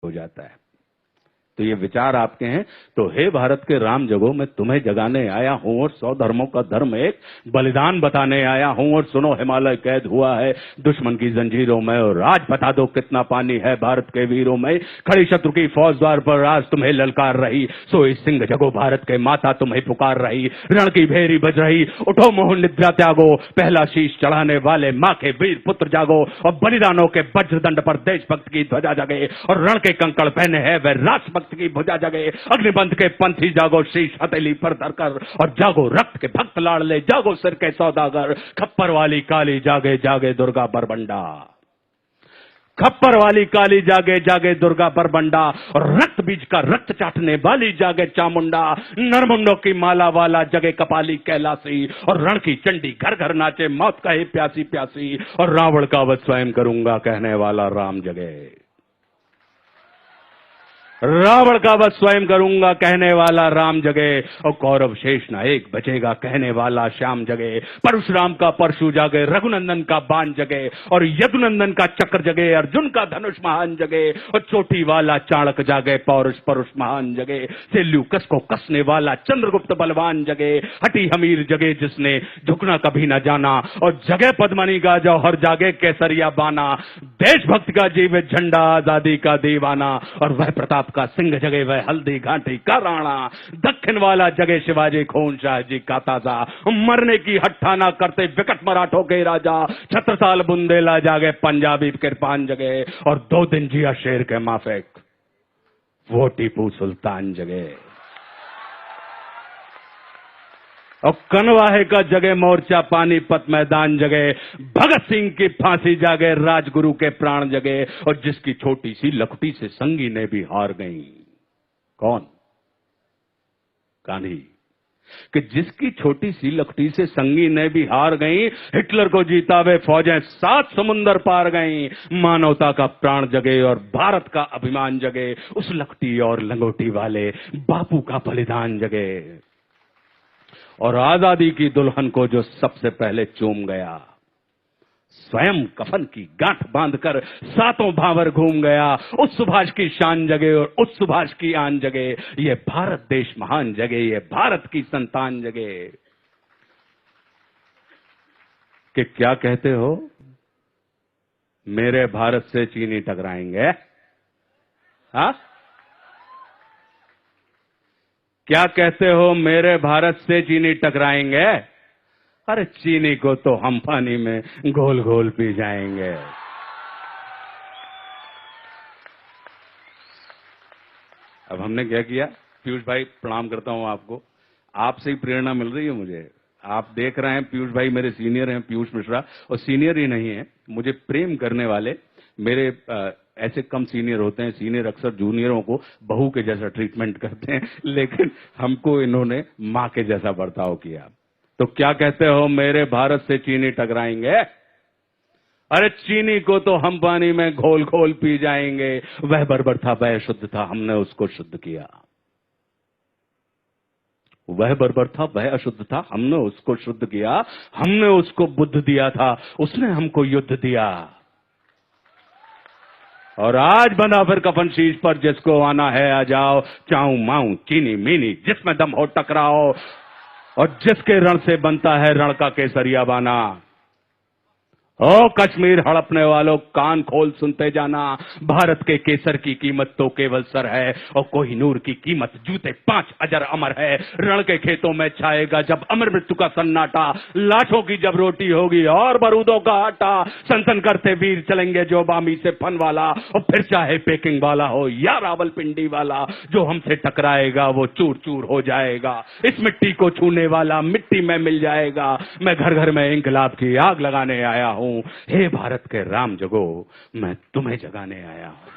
हो जाता है। तो ये विचार आपके हैं। तो हे भारत के राम जगो, मैं तुम्हें जगाने आया हूं और 100 धर्मों का धर्म एक बलिदान बताने आया हूं। और सुनो, हिमालय कैद हुआ है दुश्मन की जंजीरों में, और आज बता दो कितना पानी है भारत के वीरों में। खड़ी शत्रु की फौज द्वार पर आज तुम्हें ललकार रही, सोई सिंह जगो भारत के माता तुम्हें पुकार रही। रण की भेरी बज रही, उठो मोह निद्रा त्यागो, पहला शीश चढ़ाने वाले मां के वीर पुत्र जागो। और बलिदानों के वज्रदंड पर देशभक्त की ध्वजा जगे, और रण के कंकड़ पहने हैं वह राष्ट्रभक्त की भुजा जगे। अग्निबंध के पंथी जागो, शीश हथेली पर धरकर, और जागो रक्त के भक्त लाडले, जागो सिर के सौदागर। खप्पर वाली काली जागे जागे दुर्गा बरबंडा, खप्पर वाली काली जागे जागे दुर्गा बरबंडा। और रक्त बीज का रक्त चाटने वाली जागे चामुंडा। नरमुंडों की माला वाला जगे कपाली कैलासी, और रण की चंडी घर घर नाचे मौत कहे प्यासी प्यासी। और रावण का वध स्वयं करूंगा कहने वाला राम जगे, रावण का वध स्वयं करूंगा कहने वाला राम जगे। और कौरव शेष नायक बचेगा कहने वाला श्याम जगे। परशुराम का परशु जागे, रघुनंदन का बाण जगे, और यदुनंदन का चक्र जगे, अर्जुन का धनुष महान जगे। और चोटी वाला चाणक जागे, पौरुष परुष महान जगे। सेल्यूकस को कसने वाला चंद्रगुप्त बलवान जगे। हटी हमीर जगे जिसने झुकना कभी न जाना, और जगे पद्मनी का जौहर जागे केसरिया बाना। देशभक्त का जीवित झंडा आजादी का दीवाना, और वह प्रताप का सिंह जगे वह हल्दी घाटी का राणा। दक्षिण वाला जगे शिवाजी खून शाह जी का ताजा, मरने की हट्ठाना करते विकट मराठों के राजा। छत्रसाल बुंदेला जागे, पंजाबी कृपान जगे, और 2 दिन जिया शेर के माफिक वो टीपू सुल्तान जगे। और कनवाहे का जगे मोर्चा, पानीपत मैदान जगे। भगत सिंह की फांसी जागे, राजगुरु के प्राण जगे। और जिसकी छोटी सी लखटी से संगी ने भी हार गई, कौन? गांधी। कि जिसकी छोटी सी लखटी से संगी ने भी हार गई, हिटलर को जीता वे फौजें 7 समुंदर पार गई। मानवता का प्राण जगे और भारत का अभिमान जगे। उस लखटी और लंगोटी वाले बापू का बलिदान जगे। और आजादी की दुल्हन को जो सबसे पहले चूम गया, स्वयं कफन की गांठ बांधकर 7 भावर घूम गया। उस सुभाष की शान जगे और उस सुभाष की आन जगे। ये भारत देश महान जगे, ये भारत की संतान जगे। कि क्या कहते हो, मेरे भारत से चीनी टकराएंगे? हाँ, क्या कहते हो, मेरे भारत से चीनी टकराएंगे? अरे चीनी को तो हम पानी में घोल घोल पी जाएंगे। अब हमने क्या किया? पीयूष भाई प्रणाम करता हूं आपको, आपसे ही प्रेरणा मिल रही है मुझे। आप देख रहे हैं पीयूष भाई मेरे सीनियर हैं, पीयूष मिश्रा, और सीनियर ही नहीं है, मुझे प्रेम करने वाले मेरे ऐसे कम सीनियर होते हैं। सीनियर अक्सर जूनियरों को बहू के जैसा ट्रीटमेंट करते हैं, लेकिन हमको इन्होंने मां के जैसा बर्ताव किया। तो क्या कहते हो, मेरे भारत से चीनी टकराएंगे? अरे चीनी को तो हम पानी में घोल घोल पी जाएंगे। वह बर्बर था, वह शुद्ध था, हमने उसको शुद्ध किया। वह बर्बर था, वह अशुद्ध था, हमने उसको शुद्ध किया। हमने उसको बुद्ध दिया था, उसने हमको युद्ध दिया। और आज बना फिर कफन शीश पर, जिसको आना है आ जाओ। चाऊ माऊ चीनी मीनी जिसमें दम हो टकराओ, और जिसके रण से बनता है रण का केसरिया बाना। ओ कश्मीर हड़पने वालों, कान खोल सुनते जाना। भारत के केसर की कीमत तो केवल सर है, और कोहिनूर की कीमत जूते 5 अजर अमर है। रण के खेतों में छाएगा जब अमर मृत्यु का सन्नाटा। लाशों की जब रोटी होगी और बारूदों का आटा। सनसन करते वीर चलेंगे जो बामी से फन वाला, और फिर चाहे पेकिंग वाला हो या रावलपिंडी वाला। जो हमसे टकराएगा वो चूर चूर हो जाएगा। इस मिट्टी को छूने वाला मिट्टी में मिल जाएगा। मैं घर घर में इंकलाब की आग लगाने आया हूं। हे भारत के राम जगो, मैं तुम्हें जगाने आया हूं।